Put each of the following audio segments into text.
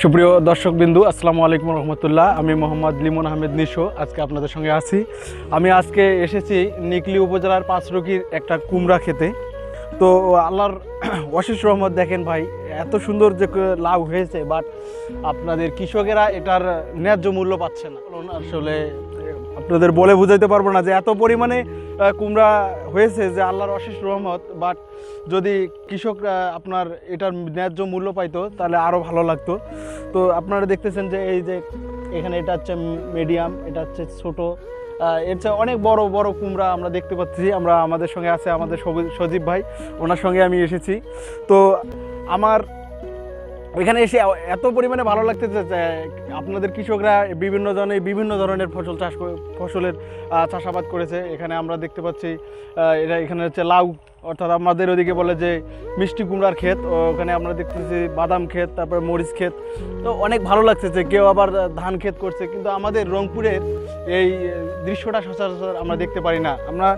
সুপ্রিয় দর্শকবিন্দু, আসসালামু আলাইকুম রহমতুল্লাহ। আমি মোহাম্মদ লিমন আহমেদ নিশো আজকে আপনাদের সঙ্গে আছি। আমি আজকে এসেছি নিকলি উপজেলার পাঁচরকির একটা কুমড়া খেতে। তো আল্লাহর অশেষ রহমত, দেখেন ভাই এত সুন্দর যে লাউ হয়েছে, বাট আপনাদের কৃষকেরা এটার ন্যায্য মূল্য পাচ্ছে না। আসলে আপনাদের বলে বুঝাইতে পারবো না যে এত পরিমাণে কুমড়া হয়েছে যে আল্লাহর অশেষ রহমত। বাট যদি কৃষকরা আপনার এটার ন্যায্য মূল্য পাইতো তাহলে আরও ভালো লাগতো। তো আপনারা দেখতেছেন যে এই যে এখানে এটা হচ্ছে মিডিয়াম, এটা হচ্ছে ছোটো, এর চেয়ে অনেক বড় বড় কুমড়া আমরা দেখতে পাচ্ছি। আমাদের সঙ্গে আছে আমাদের সজীব ভাই, ওনার সঙ্গে আমি এসেছি। তো আমার এখানে এসে এত পরিমাণে ভালো লাগতেছে যে আপনাদের কৃষকরা বিভিন্ন ধরনের ফসলের চাষাবাদ করেছে। এখানে আমরা দেখতে পাচ্ছি এখানে হচ্ছে লাউ, অর্থাৎ আমাদের ওদিকে বলে যে মিষ্টি কুমড়ার ক্ষেত, ওখানে আমরা দেখতেছি বাদাম ক্ষেত, তারপরে মরিচ ক্ষেত। তো অনেক ভালো লাগছে যে কেউ আবার ধান ক্ষেত করছে, কিন্তু আমাদের রংপুরের এই দৃশ্যটা সচরাচর আমরা দেখতে পারি না। আমরা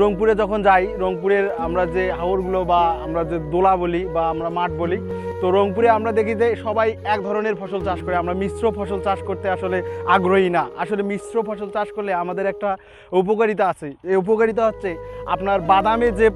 রংপুরে যখন যাই, রংপুরের আমরা যে হাওরগুলো বা আমরা যে দোলা বলি বা আমরা মাঠ বলি, তো রংপুরে আমরা দেখি যে সবাই এক ধরনের ফসল চাষ করে। আমরা মিশ্র ফসল চাষ করতে আসলে আগ্রহী না। আসলে মিশ্র ফসল চাষ করলে আমাদের একটা উপকারিতা আছে। এই উপকারিতা হচ্ছে আপনার বাদামে যে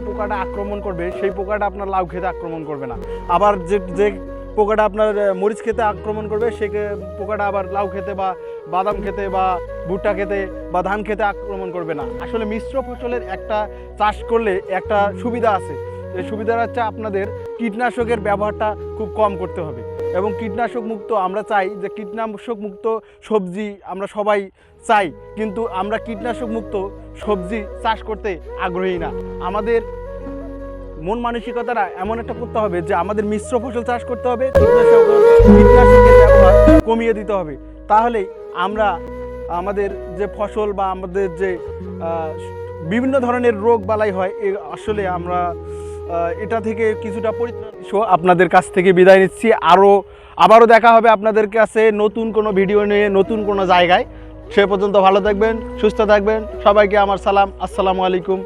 পোকাটা আক্রমণ করবে, সেই পোকাটা আপনার লাউ খেতে আক্রমণ করবে না। আবার যে পোকাটা আপনার মরিচ খেতে আক্রমণ করবে, সেই পোকাটা আবার লাউ খেতে বা বাদাম খেতে বা ভুট্টা খেতে বা ধান খেতে আক্রমণ করবে না। আসলে মিশ্র ফসলের একটা চাষ করলে একটা সুবিধা আছে। এই সুবিধাটা হচ্ছে আপনাদের কীটনাশকের ব্যবহারটা খুব কম করতে হবে, এবং কীটনাশক মুক্ত আমরা চাই যে কীটনাশক মুক্ত সবজি আমরা সবাই চাই, কিন্তু আমরা কীটনাশক মুক্ত সবজি চাষ করতে আগ্রহী না। আমাদের মন মানসিকতাটা এমন একটা করতে হবে যে আমাদের মিশ্র ফসল চাষ করতে হবে, কীটনাশকের ব্যবহার কমিয়ে দিতে হবে। তাহলেই আমরা আমাদের যে ফসল বা আমাদের যে বিভিন্ন ধরনের রোগ বালাই হয়, আসলে আমরা এটা থেকে কিছুটা পরিত্রাণ। আপনাদের কাছ থেকে বিদায় নিচ্ছি। আবারও দেখা হবে আপনাদের কাছে নতুন কোনো ভিডিও নিয়ে, নতুন কোনো জায়গায়। সে পর্যন্ত ভালো থাকবেন, সুস্থ থাকবেন। সবাইকে আমার সালাম, আসসালামু আলাইকুম।